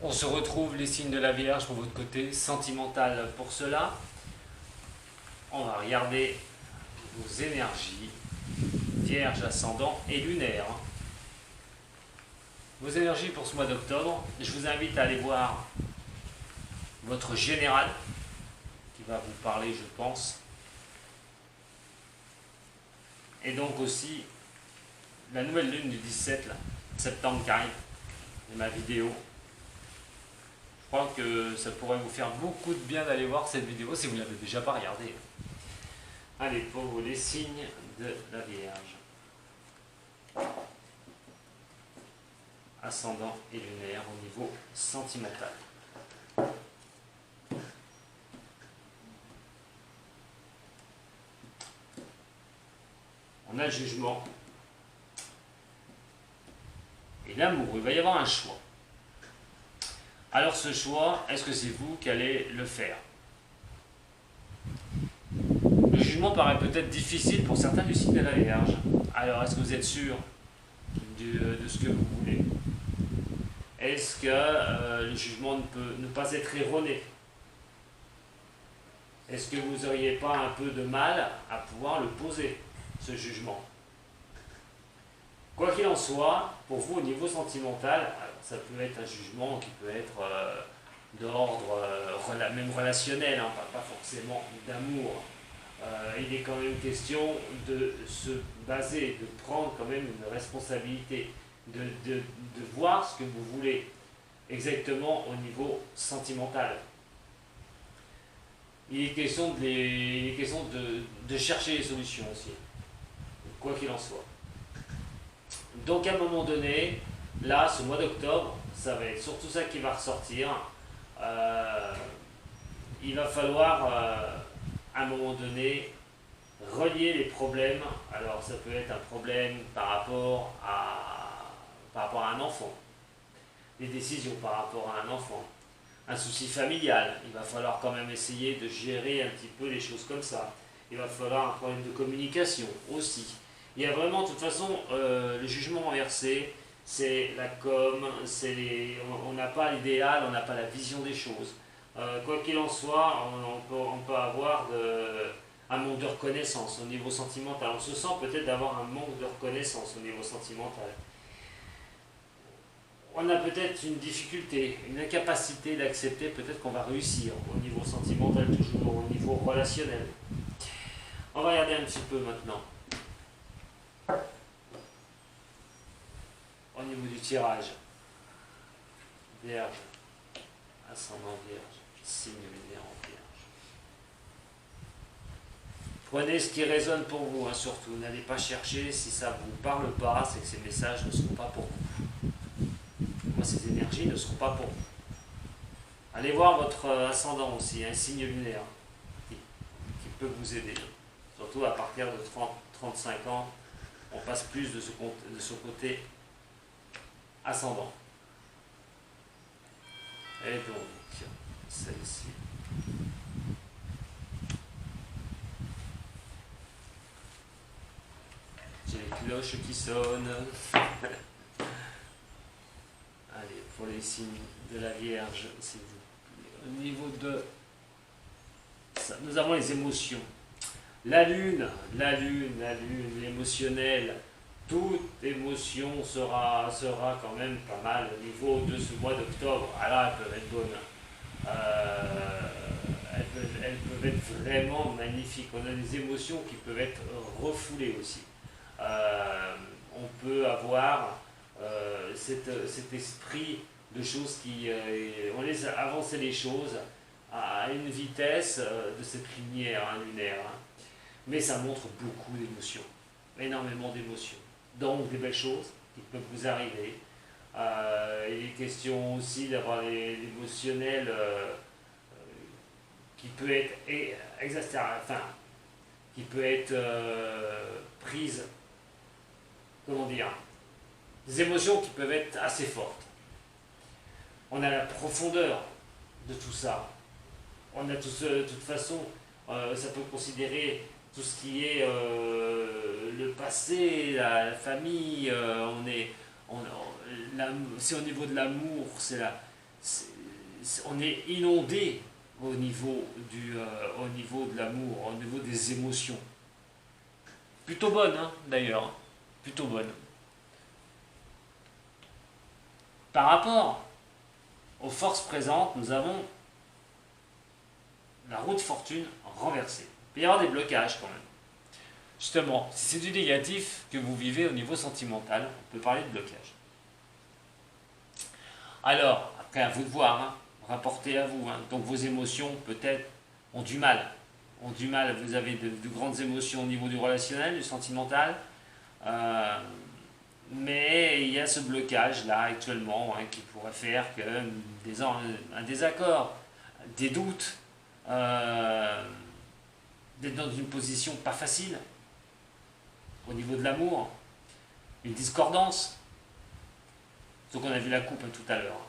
On se retrouve les signes de la Vierge pour votre côté sentimental. Pour cela, on va regarder vos énergies, Vierge, ascendant et lunaire. Vos énergies pour ce mois d'octobre, je vous invite à aller voir votre général, qui va vous parler, je pense. Et donc aussi, la nouvelle lune du 17 septembre qui arrive, et ma vidéo. Je crois que ça pourrait vous faire beaucoup de bien d'aller voir cette vidéo si vous ne l'avez déjà pas regardée. Allez, pour vous, les signes de la Vierge. Ascendant et lunaire au niveau sentimental. On a le jugement et l'amour. Il va y avoir un choix. Alors ce choix, est-ce que c'est vous qui allez le faire? Le jugement paraît peut-être difficile pour certains du signe de la Vierge. Alors est-ce que vous êtes sûr de ce que vous voulez? Est-ce que le jugement ne peut ne pas être erroné? Est-ce que vous n'auriez pas un peu de mal à pouvoir le poser, ce jugement? Quoi qu'il en soit, pour vous au niveau sentimental, ça peut être un jugement qui peut être d'ordre même relationnel, hein, pas forcément d'amour. Il est quand même question de se baser, de prendre quand même une responsabilité, de voir ce que vous voulez exactement au niveau sentimental. Il est question de chercher les solutions aussi, quoi qu'il en soit. Donc à un moment donné, là, ce mois d'octobre, ça va être surtout ça qui va ressortir. Il va falloir, à un moment donné, relier les problèmes. Alors ça peut être un problème par rapport à un enfant, des décisions par rapport à un enfant, un souci familial. Il va falloir quand même essayer de gérer un petit peu les choses comme ça. Il va falloir un problème de communication aussi. Il y a vraiment, de toute façon, le jugement inversé, c'est la com, on n'a pas l'idéal, on n'a pas la vision des choses. Quoi qu'il en soit, on peut avoir un manque de reconnaissance au niveau sentimental. On se sent peut-être d'avoir un manque de reconnaissance au niveau sentimental. On a peut-être une difficulté, une incapacité d'accepter peut-être qu'on va réussir au niveau sentimental, toujours au niveau relationnel. On va regarder un petit peu maintenant. Au niveau du tirage, Vierge, ascendant Vierge, signe lunaire en Vierge. Prenez ce qui résonne pour vous, hein, surtout. N'allez pas chercher, si ça ne vous parle pas, c'est que ces messages ne seront pas pour vous. Moi, ces énergies ne seront pas pour vous. Allez voir votre ascendant aussi, un signe lunaire qui peut vous aider. Surtout à partir de 30-35 ans, on passe plus de ce côté ascendant. Et donc, celle-ci. J'ai les cloches qui sonnent. Allez, pour les signes de la Vierge, s'il vous plaît. Au niveau de ça, nous avons les émotions. La lune, l'émotionnel. Toute émotion sera quand même pas mal au niveau de ce mois d'octobre. Alors elles peuvent être bonnes. Elles peuvent être vraiment magnifiques. On a des émotions qui peuvent être refoulées aussi. On peut avoir cet esprit de choses qui... on laisse avancer les choses à une vitesse de cette lumière lunaire. Hein. Mais ça montre beaucoup d'émotions. Énormément d'émotions. Donc des belles choses qui peuvent vous arriver. Il est question aussi d'avoir l'émotionnel qui peut être qui peut être prise, comment dire, des émotions qui peuvent être assez fortes. On a la profondeur de tout ça. On a de toute façon, ça peut considérer tout ce qui est le passé, la famille, c'est au niveau de l'amour, on est inondé au niveau de l'amour, au niveau des émotions. Plutôt bonne, hein, d'ailleurs. Plutôt bonne. Par rapport aux forces présentes, nous avons la roue de fortune renversée. Il peut y avoir des blocages quand même. Justement, si c'est du négatif que vous vivez au niveau sentimental, on peut parler de blocage. Alors, après, à vous de voir, hein, rapportez à vous. Hein. Donc vos émotions, peut-être, ont du mal. Vous avez de grandes émotions au niveau du relationnel, du sentimental. Mais il y a ce blocage-là, actuellement, hein, qui pourrait faire que un désaccord, des doutes, d'être dans une position pas facile, au niveau de l'amour, une discordance. Donc on a vu la coupe tout à l'heure.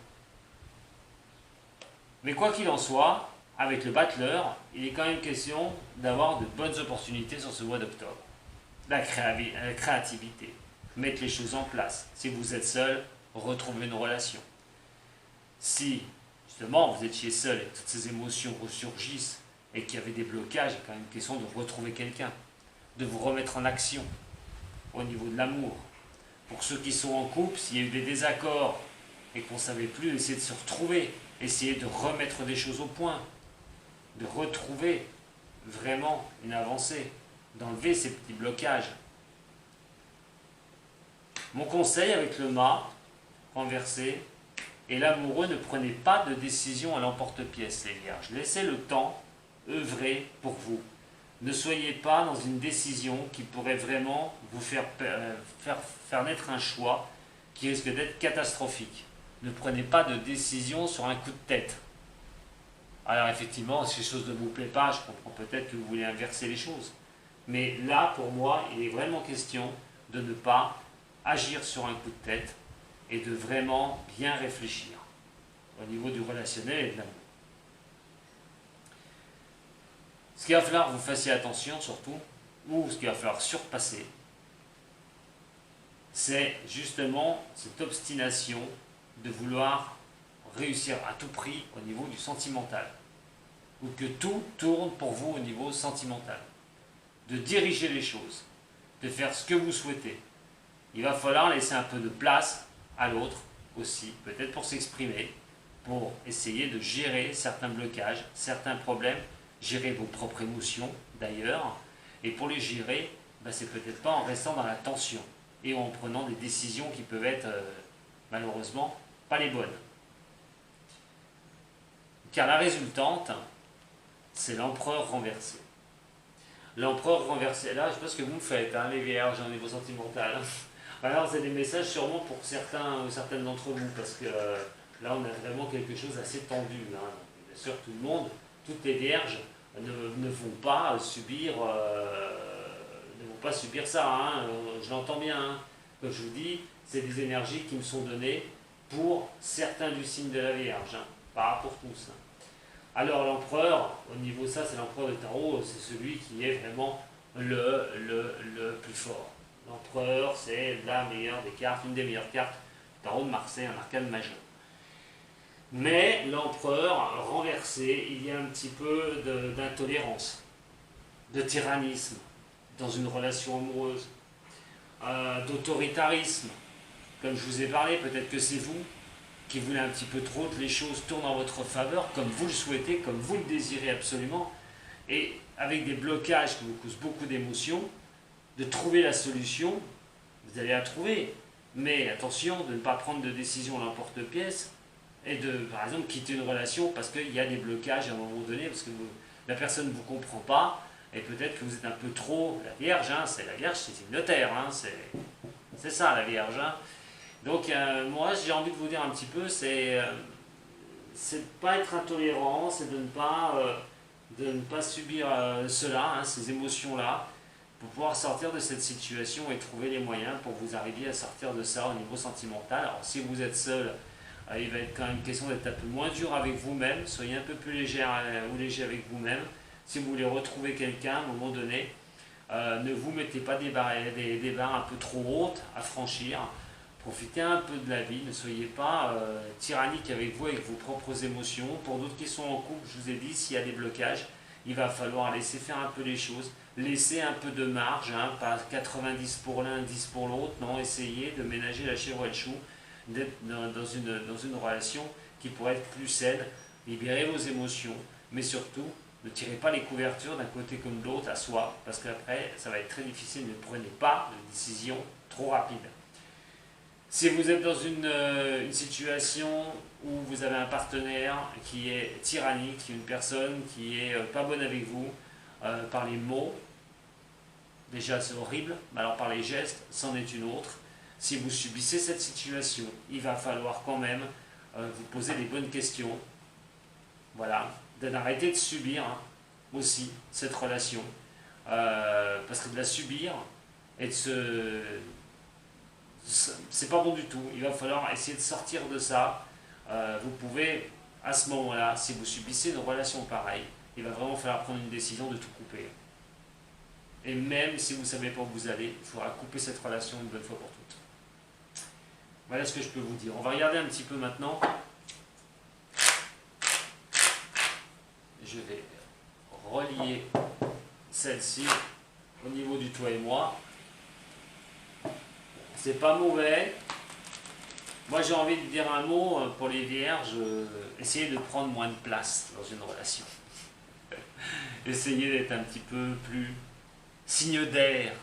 Mais quoi qu'il en soit, avec le battleur, il est quand même question d'avoir de bonnes opportunités sur ce mois d'octobre. La créativité, mettre les choses en place. Si vous êtes seul, retrouvez une relation. Si, justement, vous étiez seul et que toutes ces émotions ressurgissent et qu'il y avait des blocages, il est quand même question de retrouver quelqu'un, de vous remettre en action au niveau de l'amour. Pour ceux qui sont en couple, s'il y a eu des désaccords et qu'on ne savait plus, essayer de se retrouver, essayer de remettre des choses au point, de retrouver vraiment une avancée, d'enlever ces petits blocages. Mon conseil avec le mât renversé et l'amoureux, ne prenez pas de décision à l'emporte-pièce, les vierges. Laissez le temps œuvrer pour vous. Ne soyez pas dans une décision qui pourrait vraiment vous faire naître un choix qui risque d'être catastrophique. Ne prenez pas de décision sur un coup de tête. Alors effectivement, si les choses ne vous plaisent pas, je comprends peut-être que vous voulez inverser les choses. Mais là, pour moi, il est vraiment question de ne pas agir sur un coup de tête et de vraiment bien réfléchir au niveau du relationnel et de l'amour. Ce qu'il va falloir que vous fassiez attention surtout, ou ce qu'il va falloir surpasser, c'est justement cette obstination de vouloir réussir à tout prix au niveau du sentimental, ou que tout tourne pour vous au niveau sentimental, de diriger les choses, de faire ce que vous souhaitez. Il va falloir laisser un peu de place à l'autre aussi, peut-être pour s'exprimer, pour essayer de gérer certains blocages, certains problèmes, gérer vos propres émotions d'ailleurs, et pour les gérer, c'est peut-être pas en restant dans la tension et en prenant des décisions qui peuvent être malheureusement pas les bonnes. Car la résultante, c'est l'empereur renversé. L'empereur renversé, là je sais pas ce que vous me faites, hein, les vierges au niveau sentimental. Alors c'est des messages sûrement pour certains ou certaines d'entre vous, parce que là on a vraiment quelque chose d'assez tendu. Hein. Bien sûr tout le monde, toutes les vierges ne vont pas subir ça, hein. Je l'entends bien. Hein. Comme je vous dis, c'est des énergies qui me sont données pour certains du signe de la Vierge, hein, pas pour tous. Hein. Alors l'empereur, au niveau de ça, c'est l'empereur de tarot, c'est celui qui est vraiment le plus fort. L'empereur, c'est la meilleure des cartes, une des meilleures cartes du tarot de Marseille, un arcane majeur. Mais l'empereur renversé, il y a un petit peu d'intolérance, de tyrannisme dans une relation amoureuse, d'autoritarisme. Comme je vous ai parlé, peut-être que c'est vous qui voulez un petit peu trop que les choses tournent en votre faveur, comme vous le souhaitez, comme vous le désirez absolument, et avec des blocages qui vous causent beaucoup d'émotions, de trouver la solution, vous allez la trouver. Mais attention de ne pas prendre de décision à l'emporte-pièce, et de, par exemple, quitter une relation parce qu'il y a des blocages à un moment donné, parce que la personne ne vous comprend pas, et peut-être que vous êtes un peu trop... La Vierge, hein, c'est une notaire, hein, c'est ça la Vierge. Hein. Donc moi j'ai envie de vous dire un petit peu, c'est de ne pas être intolérant, c'est de ne pas subir cela, hein, ces émotions-là, pour pouvoir sortir de cette situation et trouver les moyens pour que vous arriviez à sortir de ça au niveau sentimental. Alors si vous êtes seul, il va être quand même question d'être un peu moins dur avec vous-même, soyez un peu plus léger avec vous-même. Si vous voulez retrouver quelqu'un à un moment donné, ne vous mettez pas des barres un peu trop hautes à franchir. Profitez un peu de la vie, ne soyez pas tyrannique avec vous, avec vos propres émotions. Pour d'autres qui sont en couple, je vous ai dit, s'il y a des blocages, il va falloir laisser faire un peu les choses, laisser un peu de marge, hein, pas 90 pour l'un, 10 pour l'autre, non, essayez de ménager la chèvre et le chou, d'être dans une relation qui pourrait être plus saine, libérez vos émotions, mais surtout, ne tirez pas les couvertures d'un côté comme de l'autre à soi, parce qu'après, ça va être très difficile, ne prenez pas de décision trop rapide. Si vous êtes dans une situation où vous avez un partenaire qui est tyrannique, une personne qui est pas bonne avec vous, par les mots, déjà c'est horrible, mais alors par les gestes, c'en est une autre. Si vous subissez cette situation, il va falloir quand même vous poser les bonnes questions. Voilà, d'arrêter de subir hein, aussi cette relation. Parce que de la subir et de se... c'est pas bon du tout. Il va falloir essayer de sortir de ça. Vous pouvez, à ce moment-là, si vous subissez une relation pareille, il va vraiment falloir prendre une décision de tout couper. Et même si vous ne savez pas où vous allez, il faudra couper cette relation une bonne fois pour toutes. Voilà ce que je peux vous dire. On va regarder un petit peu maintenant. Je vais relier celle-ci au niveau du toi et moi. C'est pas mauvais. Moi j'ai envie de dire un mot pour les vierges, essayez de prendre moins de place dans une relation. Essayez d'être un petit peu plus signe d'air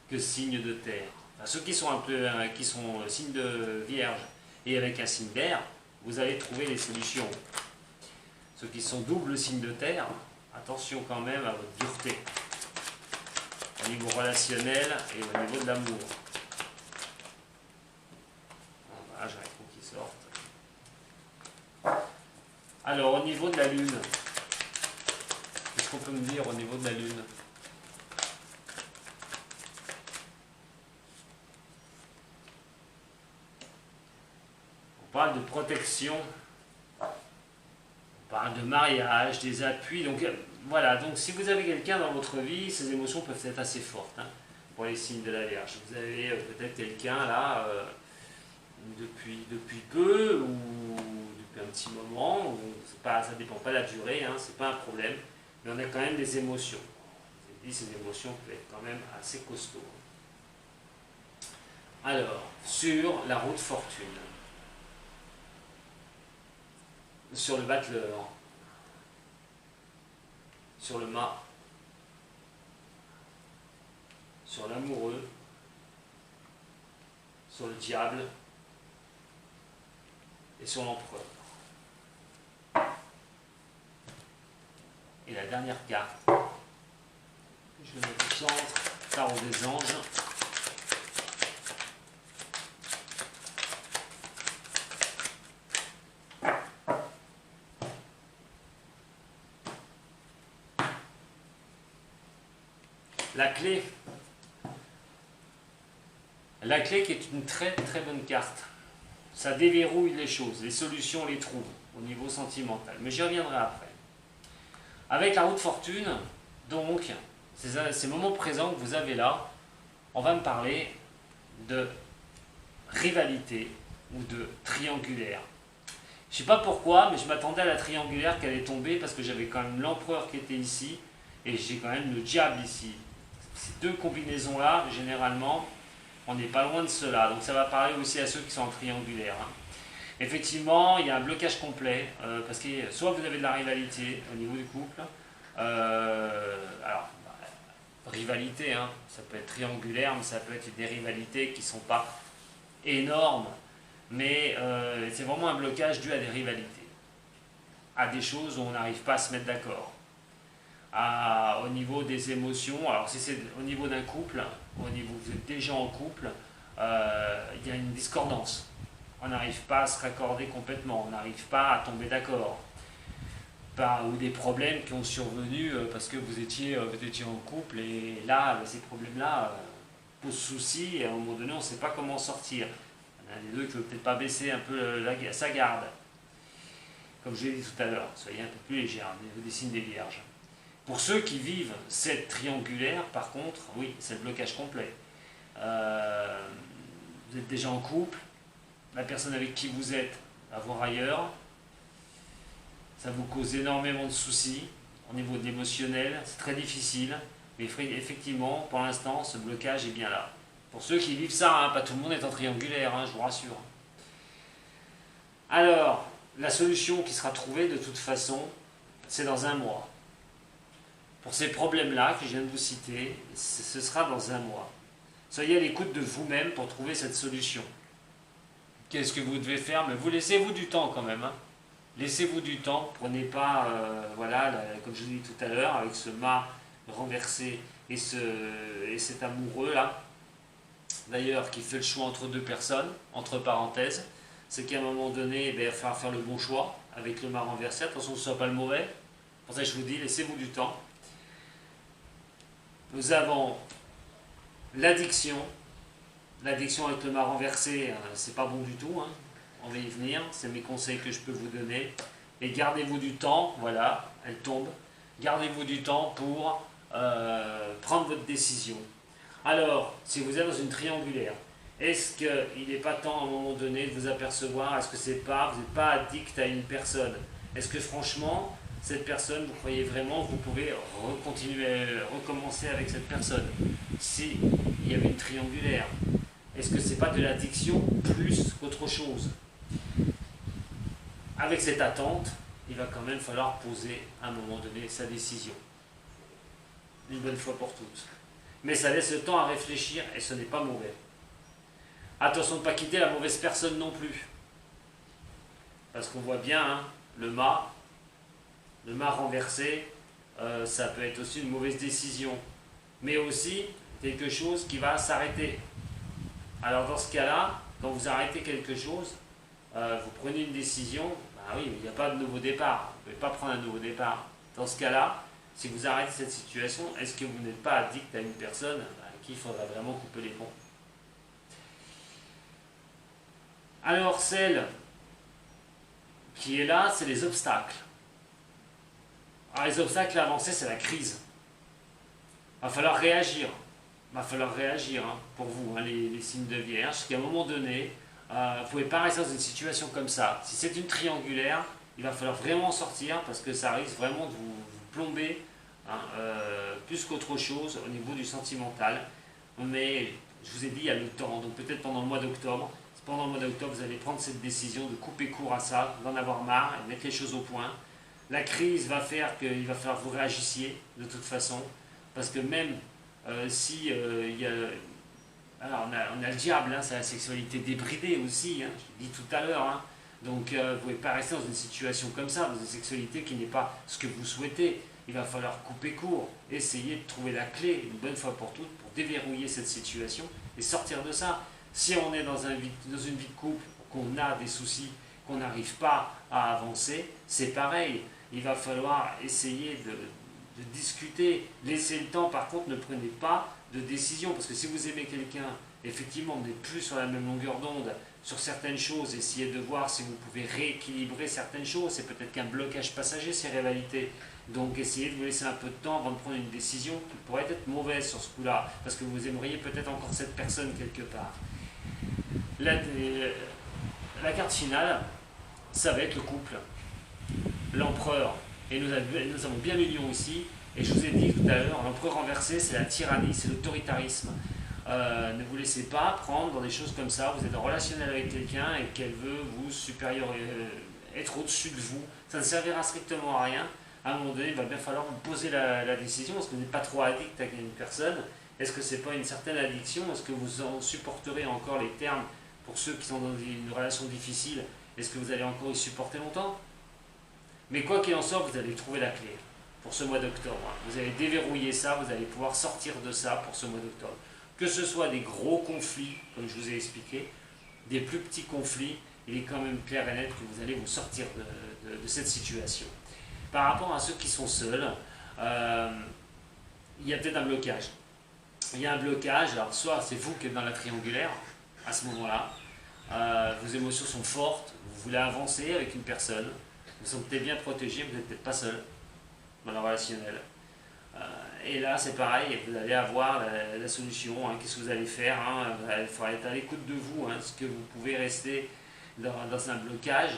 que signe de terre. Enfin, ceux qui sont un peu qui sont signe de vierge et avec un signe d'air, vous allez trouver les solutions. Ceux qui sont double signe de terre, attention quand même à votre dureté au niveau relationnel et au niveau de l'amour. Voilà, j'arrive pour qu'ils sortent. Alors, au niveau de la Lune, qu'est-ce qu'on peut me dire au niveau de la Lune? On parle de protection, on parle de mariage, des appuis. Donc, voilà, donc si vous avez quelqu'un dans votre vie, ces émotions peuvent être assez fortes hein, pour les signes de la Vierge. Vous avez peut-être quelqu'un là, depuis peu ou depuis un petit moment, ça ne dépend pas de la durée, hein, c'est pas un problème, mais on a quand même des émotions. Je vous ai dit, ces émotions peuvent être quand même assez costauds. Alors, sur la route fortune, sur le battleur, sur le mât, sur l'amoureux, sur le diable et sur l'empereur. Et la dernière carte, je vais mettre au centre, tarot des anges. La clé qui est une très très bonne carte. Ça déverrouille les choses, les solutions on les trouve au niveau sentimental. Mais j'y reviendrai après. Avec la route fortune, donc, ces moments présents que vous avez là, on va me parler de rivalité ou de triangulaire. Je ne sais pas pourquoi, mais je m'attendais à la triangulaire qui allait tomber parce que j'avais quand même l'empereur qui était ici et j'ai quand même le diable ici. Ces deux combinaisons-là, généralement, on n'est pas loin de cela. Donc ça va parler aussi à ceux qui sont en triangulaire. Hein. Effectivement, il y a un blocage complet, parce que soit vous avez de la rivalité au niveau du couple, alors, rivalité, hein, ça peut être triangulaire, mais ça peut être des rivalités qui ne sont pas énormes, mais c'est vraiment un blocage dû à des rivalités, à des choses où on n'arrive pas à se mettre d'accord. Au niveau des émotions, alors si c'est au niveau d'un couple, au niveau vous êtes déjà en couple, il y a une discordance. On n'arrive pas à se raccorder complètement, on n'arrive pas à tomber d'accord. Ou des problèmes qui ont survenu parce que vous étiez en couple et là, ces problèmes-là posent souci et à un moment donné, on ne sait pas comment sortir. Il y en a un des deux qui ne veut peut-être pas baisser un peu sa garde. Comme je l'ai dit tout à l'heure, soyez un peu plus légers au niveau des signes des vierges. Pour ceux qui vivent cette triangulaire, par contre, oui, c'est le blocage complet. Vous êtes déjà en couple, la personne avec qui vous êtes va voir ailleurs. Ça vous cause énormément de soucis au niveau de l'émotionnel. C'est très difficile. Mais effectivement, pour l'instant, ce blocage est bien là. Pour ceux qui vivent ça, hein, pas tout le monde est en triangulaire, hein, je vous rassure. Alors, la solution qui sera trouvée de toute façon, c'est dans un mois. Pour ces problèmes-là que je viens de vous citer, ce sera dans un mois. Soyez à l'écoute de vous-même pour trouver cette solution. Qu'est-ce que vous devez faire? Mais vous laissez-vous du temps quand même. Hein. Laissez-vous du temps. Prenez pas, voilà, comme je vous l'ai dit tout à l'heure, avec ce mât renversé et cet amoureux-là, d'ailleurs, qui fait le choix entre deux personnes, entre parenthèses, c'est qu'à un moment donné, il va falloir faire le bon choix avec le mât renversé. Attention que ce ne soit pas le mauvais. Pour ça, je vous dis, laissez-vous du temps. Nous avons l'addiction. L'addiction avec le mât renversé, c'est pas bon du tout. Hein. On va y venir. C'est mes conseils que je peux vous donner. Et gardez-vous du temps. Voilà, elle tombe. Gardez-vous du temps pour prendre votre décision. Alors, si vous êtes dans une triangulaire, est-ce qu'il n'est pas temps à un moment donné de vous apercevoir, est-ce que vous n'êtes pas addict à une personne? Est-ce que franchement, cette personne, vous croyez vraiment que vous pouvez recommencer avec cette personne? Si il y avait une triangulaire, est-ce que c'est pas de l'addiction plus qu'autre chose? Avec cette attente, il va quand même falloir poser à un moment donné sa décision. Une bonne fois pour toutes. Mais ça laisse le temps à réfléchir et ce n'est pas mauvais. Attention de ne pas quitter la mauvaise personne non plus. Parce qu'on voit bien, hein, le mât renversé, ça peut être aussi une mauvaise décision. Mais aussi quelque chose qui va s'arrêter. Alors dans ce cas-là, quand vous arrêtez quelque chose, vous prenez une décision, bah oui, il n'y a pas de nouveau départ. Vous ne pouvez pas prendre un nouveau départ. Dans ce cas-là, si vous arrêtez cette situation, est-ce que vous n'êtes pas addict à une personne à qui il faudra vraiment couper les ponts? Alors celle qui est là, c'est les obstacles. Alors les obstacles à avancer, c'est la crise. Il va falloir réagir. Il va falloir réagir hein, pour vous, hein, les signes de Vierge, parce qu'à un moment donné, vous ne pouvez pas rester dans une situation comme ça. Si c'est une triangulaire, il va falloir vraiment en sortir, parce que ça risque vraiment de vous plomber hein, plus qu'autre chose au niveau du sentimental. Mais je vous ai dit, il y a le temps, donc peut-être pendant le mois d'octobre, vous allez prendre cette décision de couper court à ça, d'en avoir marre et de mettre les choses au point. La crise va faire qu'il va falloir que vous réagissiez de toute façon, parce que même si il y a... Alors on a le diable, hein, c'est la sexualité débridée aussi, hein, je l'ai dit tout à l'heure. Hein. Donc vous ne pouvez pas rester dans une situation comme ça, dans une sexualité qui n'est pas ce que vous souhaitez. Il va falloir couper court, essayer de trouver la clé une bonne fois pour toutes pour déverrouiller cette situation et sortir de ça. Si on est dans une vie de couple, qu'on a des soucis, qu'on n'arrive pas à avancer, c'est pareil. Il va falloir essayer de discuter. Laissez le temps, par contre, ne prenez pas de décision. Parce que si vous aimez quelqu'un, effectivement, vous n'êtes plus sur la même longueur d'onde sur certaines choses. Essayez de voir si vous pouvez rééquilibrer certaines choses. C'est peut-être qu'un blocage passager, ces rivalités. Donc essayez de vous laisser un peu de temps avant de prendre une décision qui pourrait être mauvaise sur ce coup-là. Parce que vous aimeriez peut-être encore cette personne quelque part. La carte finale, ça va être le couple, l'empereur. Et nous avons bien le lion ici. Et je vous ai dit tout à l'heure, l'empereur renversé, c'est la tyrannie, c'est l'autoritarisme. Ne vous laissez pas prendre dans des choses comme ça. Vous êtes en relationnel avec quelqu'un et qu'elle veut vous être au-dessus de vous. Ça ne servira strictement à rien. À un moment donné, il va bien falloir vous poser la décision. Est-ce que vous n'êtes pas trop addict à une personne? Est-ce que ce n'est pas une certaine addiction? Est-ce que vous en supporterez encore les termes? Pour ceux qui sont dans une relation difficile, est-ce que vous allez encore y supporter longtemps? Mais quoi qu'il en soit, vous allez trouver la clé pour ce mois d'octobre. Vous allez déverrouiller ça, vous allez pouvoir sortir de ça pour ce mois d'octobre. Que ce soit des gros conflits, comme je vous ai expliqué, des plus petits conflits, il est quand même clair et net que vous allez vous sortir de cette situation. Par rapport à ceux qui sont seuls, il y a peut-être un blocage. Il y a un blocage, alors soit c'est vous qui êtes dans la triangulaire, à ce moment-là, vos émotions sont fortes, vous voulez avancer avec une personne, vous vous sentez bien protégé, vous n'êtes peut-être pas seul dans le relationnel. Et là c'est pareil, vous allez avoir la solution, hein, qu'est-ce que vous allez faire, hein, il faudra être à l'écoute de vous, hein, est-ce que vous pouvez rester dans un blocage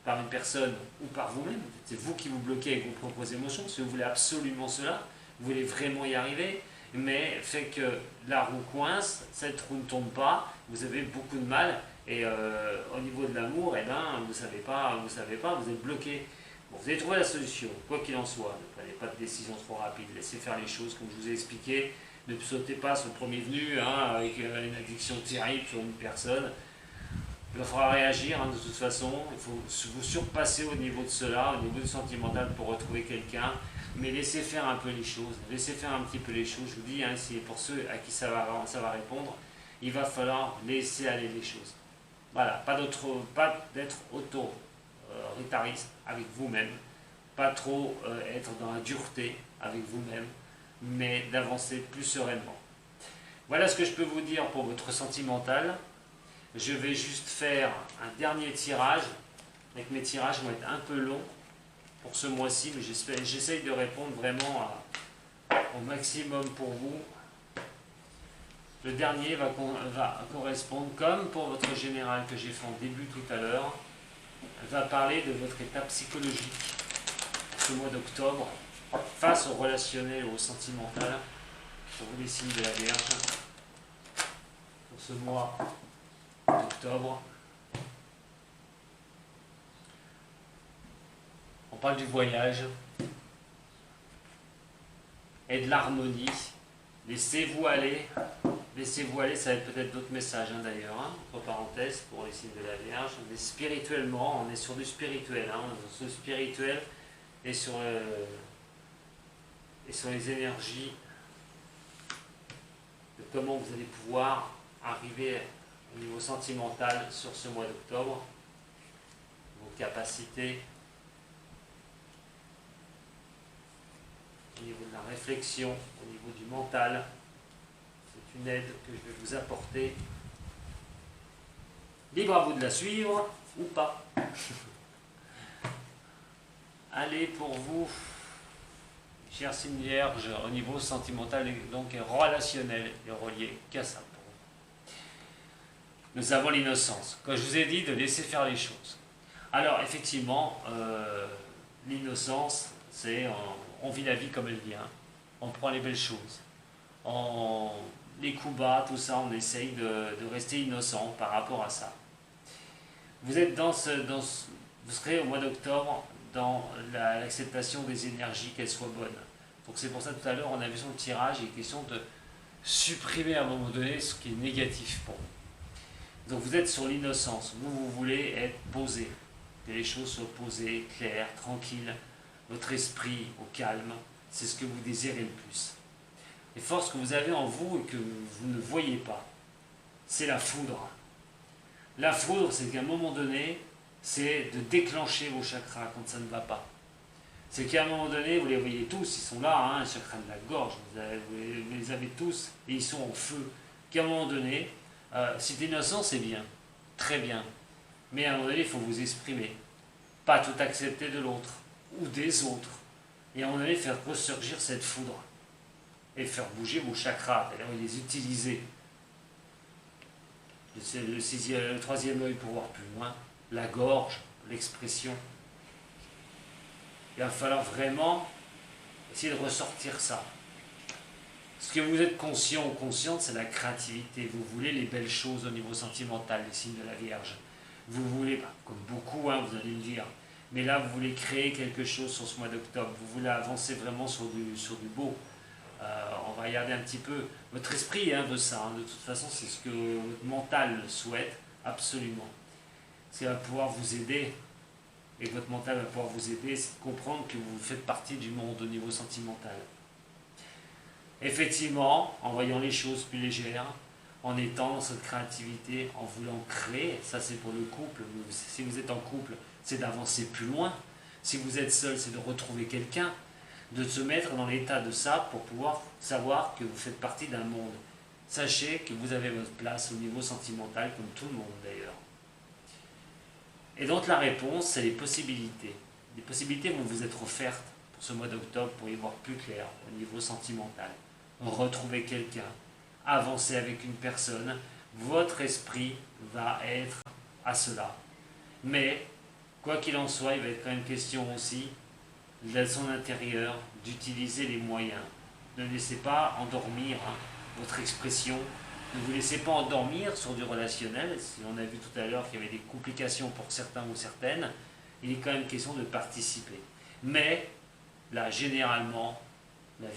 par une personne ou par vous-même. C'est vous qui vous bloquez avec vos propres émotions, parce que vous voulez absolument cela, vous voulez vraiment y arriver, mais fait que la roue coince, cette roue ne tourne pas, vous avez beaucoup de mal, et au niveau de l'amour, eh ben, vous savez pas, vous êtes bloqué. Bon, vous avez trouvé la solution, quoi qu'il en soit, ne prenez pas de décision trop rapide, laissez faire les choses comme je vous ai expliqué, ne sautez pas sur le premier venu avec une addiction terrible sur une personne. Il faudra réagir de toute façon, il faut vous surpasser au niveau de cela, au niveau du sentimental pour retrouver quelqu'un, mais laissez faire un peu les choses, laissez faire un petit peu les choses, je vous dis, pour ceux à qui ça va répondre, il va falloir laisser aller les choses. Voilà, pas d'être autoritarisme avec vous-même, pas trop être dans la dureté avec vous-même, mais d'avancer plus sereinement. Voilà ce que je peux vous dire pour votre sentimental. Je vais juste faire un dernier tirage. Donc mes tirages vont être un peu longs pour ce mois-ci, mais j'essaye de répondre vraiment au maximum pour vous. Le dernier va correspondre, comme pour votre général que j'ai fait en début tout à l'heure, va parler de votre état psychologique ce mois d'octobre face au relationnel ou au sentimental pour vous les signes de la Vierge pour ce mois d'octobre. On parle du voyage et de l'harmonie. Laissez-vous aller, ça va être peut-être d'autres messages d'ailleurs, entre parenthèses pour les signes de la Vierge. Mais spirituellement, on est sur du spirituel, sur le spirituel et sur les énergies de comment vous allez pouvoir arriver au niveau sentimental sur ce mois d'octobre, vos capacités, au niveau de la réflexion, au niveau du mental. C'est une aide que je vais vous apporter. Libre à vous de la suivre ou pas. Allez pour vous, chers signes vierges, au niveau sentimental et donc relationnel et relié qu'à ça pour vous. Nous avons l'innocence. Comme je vous ai dit, de laisser faire les choses. Alors effectivement, l'innocence, c'est on vit la vie comme elle vient. On prend les belles choses. Les coups bas, tout ça, on essaye de rester innocent par rapport à ça. Vous êtes vous serez au mois d'octobre dans l'acceptation des énergies, qu'elles soient bonnes. Donc c'est pour ça tout à l'heure, on a vu sur le tirage, il est question de supprimer à un moment donné ce qui est négatif pour vous. Donc vous êtes sur l'innocence, vous voulez être posé, que les choses soient posées, claires, tranquilles, votre esprit au calme, c'est ce que vous désirez le plus. Les forces que vous avez en vous et que vous ne voyez pas, c'est la foudre. La foudre, c'est qu'à un moment donné, c'est de déclencher vos chakras quand ça ne va pas. C'est qu'à un moment donné, vous les voyez tous, ils sont là, les chakras de la gorge, vous les avez tous, et ils sont en feu. Qu'à un moment donné, si t'es innocent, c'est bien, très bien. Mais à un moment donné, il faut vous exprimer. Pas tout accepter de l'autre, ou des autres. Et à un moment donné, faire ressurgir cette foudre. Et faire bouger vos chakras, c'est-à-dire les utiliser. Le troisième œil pour voir plus loin, la gorge, l'expression. Il va falloir vraiment essayer de ressortir ça. Ce que vous êtes conscient ou consciente, c'est la créativité. Vous voulez les belles choses au niveau sentimental, les signes de la Vierge. Vous voulez, comme beaucoup, vous allez le dire, mais là, vous voulez créer quelque chose sur ce mois d'octobre. Vous voulez avancer vraiment sur du beau. On va regarder un petit peu. Votre esprit veut ça. De toute façon, c'est ce que votre mental souhaite, absolument. Ça va pouvoir vous aider, et votre mental va pouvoir vous aider, c'est de comprendre que vous faites partie du monde au niveau sentimental. Effectivement, en voyant les choses plus légères, en étant dans cette créativité, en voulant créer, ça c'est pour le couple. Si vous êtes en couple, c'est d'avancer plus loin. Si vous êtes seul, c'est de retrouver quelqu'un, de se mettre dans l'état de ça pour pouvoir savoir que vous faites partie d'un monde. Sachez que vous avez votre place au niveau sentimental, comme tout le monde d'ailleurs. Et donc la réponse, c'est les possibilités. Les possibilités vont vous être offertes pour ce mois d'octobre pour y voir plus clair au niveau sentimental. Retrouver quelqu'un, avancer avec une personne, votre esprit va être à cela. Mais, quoi qu'il en soit, il va être quand même question aussi, de son intérieur, d'utiliser les moyens. Ne laissez pas endormir votre expression. Ne vous laissez pas endormir sur du relationnel. Si on a vu tout à l'heure qu'il y avait des complications pour certains ou certaines, il est quand même question de participer. Mais, là, généralement,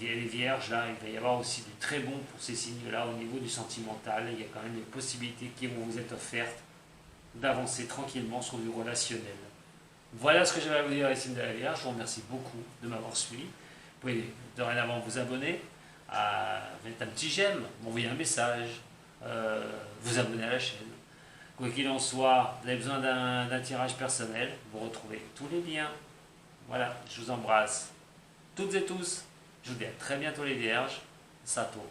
les vierges, là, il va y avoir aussi du très bon pour ces signes-là au niveau du sentimental. Il y a quand même des possibilités qui vont vous être offertes d'avancer tranquillement sur du relationnel. Voilà ce que j'avais à vous dire, les signes de la Vierge. Je vous remercie beaucoup de m'avoir suivi. Vous pouvez dorénavant vous abonner, mettre un petit j'aime, m'envoyer un message, vous abonner à la chaîne. Quoi qu'il en soit, vous avez besoin d'un tirage personnel, vous retrouvez tous les liens. Voilà, je vous embrasse toutes et tous. Je vous dis à très bientôt les Vierges. Sato.